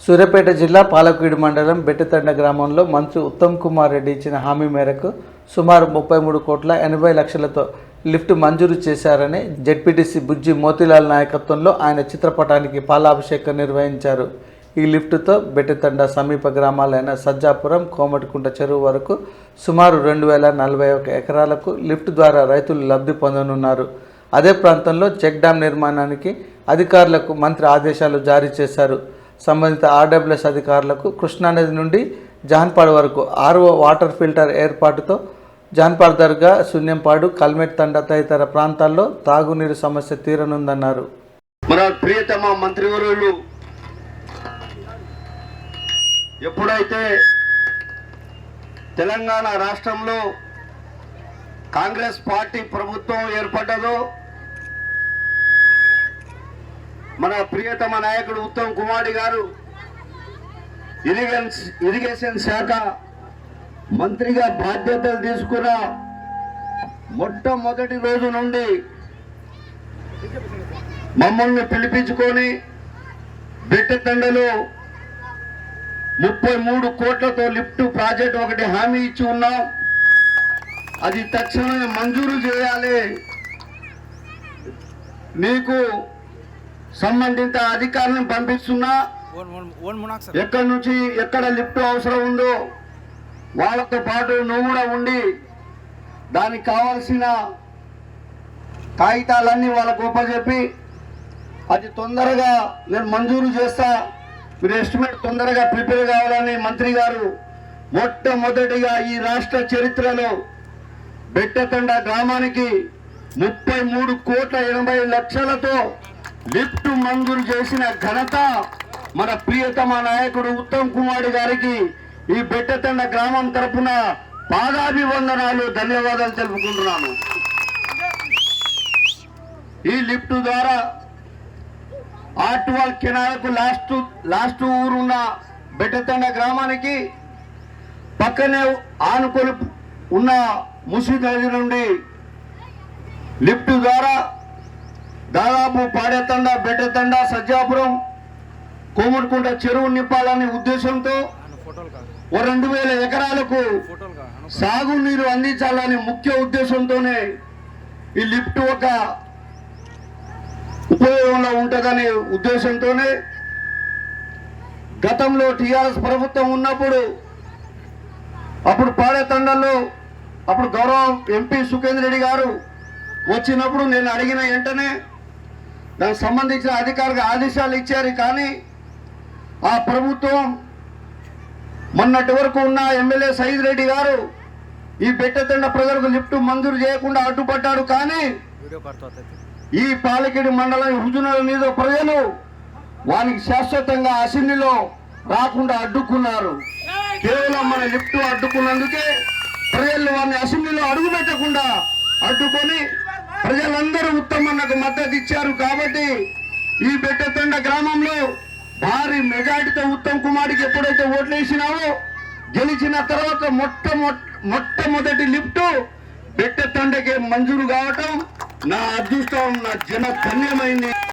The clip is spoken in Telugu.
సూర్యాపేట జిల్లా పాలకుడి మండలం బెట్టతండ గ్రామంలో మంత్రి ఉత్తమ్ కుమార్ రెడ్డి ఇచ్చిన హామీ మేరకు సుమారు 33,80,00,000తో లిఫ్ట్ మంజూరు చేశారని జెడ్పీటీసీ బుజ్జి మోతీలాల్ నాయకత్వంలో ఆయన చిత్రపటానికి పాలాభిషేకం నిర్వహించారు. ఈ లిఫ్టుతో బెట్టతండ సమీప గ్రామాలైన సజ్జాపురం, కోమటికుంట చెరువు వరకు సుమారు 2,041 ఎకరాలకు లిఫ్ట్ ద్వారా రైతులు లబ్ధి పొందనున్నారు. అదే ప్రాంతంలో చెక్ డ్యాం నిర్మాణానికి అధికారులకు మంత్రి ఆదేశాలు జారీ చేశారు. సంబంధిత ఆర్డబ్ల్యూఎస్ అధికారులకు కృష్ణానది నుండి జాన్పాడు వరకు 6వ వాటర్ ఫిల్టర్ ఏర్పాటుతో జాన్పాడు దర్గా, శూన్యంపాడు, కల్మెట్ తండ తదితర ప్రాంతాల్లో తాగునీరు సమస్య తీరనుందన్నారు. మన ప్రియతమ మంత్రివర్యులు ఎప్పుడైతే తెలంగాణ రాష్ట్రంలో కాంగ్రెస్ పార్టీ ప్రభుత్వం ఏర్పడ్డదో మన ప్రియతమ నాయకుడు ఉత్తమ్ కుమార్ గారు ఇరిగేషన్ శాఖ మంత్రిగా బాధ్యతలు తీసుకున్న మొట్టమొదటి రోజు నుండి మమ్మల్ని పిలిపించుకొని బెట్టతండలో 33 కోట్లతో లిఫ్ట్ ప్రాజెక్ట్ ఒకటి హామీ ఇచ్చి ఉన్నాం. అది తక్షణమే మంజూరు చేయాలి. మీకు సంబంధిత అధికారులను పంపిస్తున్నా. ఎక్కడి నుంచి ఎక్కడ లిఫ్ట్ అవసరం ఉందో వాళ్ళతో పాటు నువ్వు కూడా ఉండి దానికి కావాల్సిన కాగితాలన్నీ వాళ్ళకు ఒప్పచెప్పి అది తొందరగా నేను మంజూరు చేస్తా, మీరు ఎస్టిమేట్ తొందరగా ప్రిపేర్ కావాలని మంత్రి గారు మొట్టమొదటిగా ఈ రాష్ట్ర చరిత్రలో బెట్టతండ గ్రామానికి 33,80,00,000తో లిఫ్ట్ మంజూరు చేసిన ఘనత మన ప్రియతమ నాయకుడు ఉత్తమ్ కుమార్ గారికి ఈ బెట్టతండ గ్రామం తరఫున పాదాభివందనాలు, ధన్యవాదాలు తెలుపుకుంటున్నాను. ఈ లిఫ్ట్ ద్వారా ఆర్ట్వాల్ కెనాల్కు లాస్ట్ ఊరున్న బెట్టతండ గ్రామానికి పక్కనే ఆనుకొని ఉన్న ముసి నది నుండి లిఫ్ట్ ద్వారా దాదాపు పాడేతండ, బెట్టతండ, సజ్జాపురం, కోమటికుంట చెరువు నింపాలనే ఉద్దేశంతో 2,000 ఎకరాలకు సాగునీరు అందించాలని ముఖ్య ఉద్దేశంతోనే ఈ లిఫ్ట్ ఒక ఉపయోగంలో ఉంటుందనే ఉద్దేశంతోనే గతంలో టీఆర్ఎస్ ప్రభుత్వం ఉన్నప్పుడు అప్పుడు పాడేతండలో అప్పుడు గౌరవ ఎంపీ సుఖేందర్ రెడ్డి గారు వచ్చినప్పుడు నేను అడిగిన వెంటనే దానికి సంబంధించిన అధికారులకు ఆదేశాలు ఇచ్చారు. కానీ ఆ ప్రభుత్వం మొన్నటి వరకు ఉన్న ఎమ్మెల్యే సైద్ రెడ్డి గారు ఈ బెట్టతండ ప్రజలకు లిఫ్ట్ మంజూరు చేయకుండా అడ్డుపడ్డాడు. కానీ ఈ పాలకేడు మండలం హుజునల మీద ప్రజలు వానికి శాశ్వతంగా అసెంబ్లీలో రాకుండా అడ్డుకున్నారు. కేవలం మన లిఫ్ట్ అడ్డుకున్నందుకే ప్రజలు వారిని అసెంబ్లీలో అడుగు పెట్టకుండా అడ్డుకొని ప్రజలందరూ ఉత్తమన్నకు మద్దతు ఇచ్చారు. కాబట్టి ఈ బెట్టతండ గ్రామంలో భారీ మెజార్టీతో ఉత్తమ్ కుమార్కి ఎప్పుడైతే ఓట్లు వేసినావో గెలిచిన తర్వాత మొట్టమొదటి లిఫ్ట్ బెట్టతండకే మంజూరు కావటం నా అదృష్టం, నా జన ధన్యమైంది.